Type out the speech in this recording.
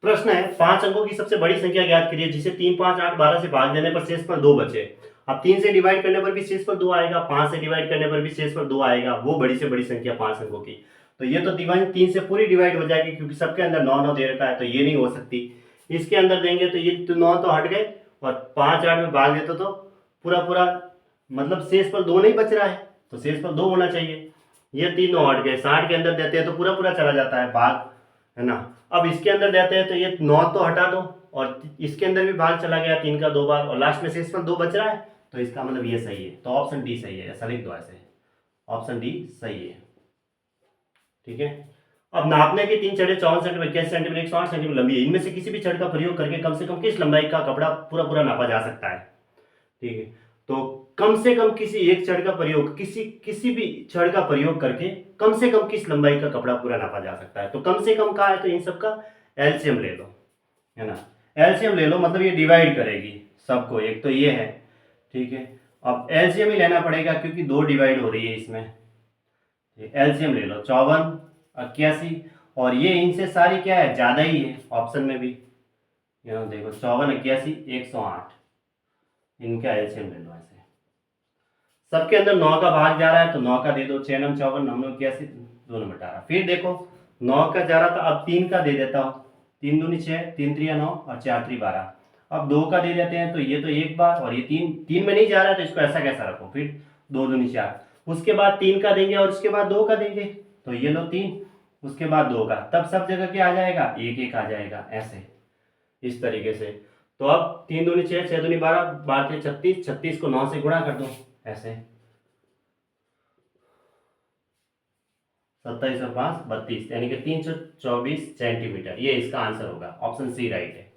प्रश्न है 5 अंकों की सबसे बड़ी संख्या ज्ञात करिए जिसे 3, 5, 8, 12 से भाग देने पर शेष पर 2 बचे। अब 3 से डिवाइड करने पर भी शेष पर 2 आएगा, 5 से डिवाइड करने पर भी शेष पर 2 आएगा, वो बड़ी से बड़ी संख्या 5 अंकों की। तो ये तो डिवाइड 3 से पूरी डिवाइड हो जाएगी क्योंकि सबके अंदर 9 9 दे रखा है, तो ये नहीं हो सकती। इसके अंदर देंगे तो ये तो 9 तो हट गए और 5 8 में भाग देते तो पूरा पूरा मतलब शेष पर 2 नहीं बच रहा है, तो शेष पर 2 होना चाहिए। ये 3 9 हट गए, 60 के अंदर देते हैं तो पूरा पूरा चला जाता है भाग, है ना। अब इसके अंदर देते हैं तो ये 9 तो हटा दो और इसके अंदर भी भाग चला गया 3 का 2 बार और लास्ट में शेष पर 2 बच रहा है, तो इसका मतलब ये सही है। तो ऑप्शन डी सही है, ऐसा लिख दो ऐसे, ऑप्शन डी सही है। ठीक है। अब नापने के 3 छड़े 54 सेंटीमीटर, 81 सेंटीमीटर, 108 सेंटीमीटर लंबी है, इनमें से किसी भी छड़ का प्रयोग करके कम से कम किस लंबाई का कपड़ा पूरा पूरा नापा जा सकता है। ठीक है। तो कम से कम किसी एक छड़ का प्रयोग किसी भी छड़ का प्रयोग करके कम से कम किस लंबाई का कपड़ा पूरा नापा जा सकता है। तो कम से कम का है तो इन सब का एलसीएम ले लो, है ना। एलसीएम ले लो मतलब ये डिवाइड करेगी सबको, एक तो ये है। ठीक है। अब एलसीएम ही लेना पड़ेगा क्योंकि 2 डिवाइड हो रही है इसमें। एलसीएम ले लो 54 81 और ये इनसे सारी क्या है, ज्यादा ही है ऑप्शन में भी। यहाँ देखो 54 81 108, इनका एलसीएम ले लो ऐसे। सबके अंदर 9 का भाग जा रहा है तो 9 का दे दो, 6 9 54 9 9 81 2 नंबर 18। फिर देखो 9 का जा रहा था, अब 3 का दे देता हूँ, 3 दूनी 6 3 3 9 और 4 3 12। अब 2 का दे देते हैं तो ये तो एक बार और ये 3 में नहीं जा रहा है तो इसको ऐसा कैसा रखो, फिर 2 दूनी 4, उसके बाद 3 का देंगे और उसके बाद 2 का देंगे, तो ये लो 3, उसके बाद 2 का, तब सब जगह क्या आ जाएगा, 1 1 आ जाएगा ऐसे, इस तरीके से। तो अब 3 दूनी 6 6 दूनी 12 12 36, 36 को 9 से गुणा कर दो ऐसे, 27 और 5 32 यानी कि 324 सेंटीमीटर, ये इसका आंसर होगा, ऑप्शन सी राइट है।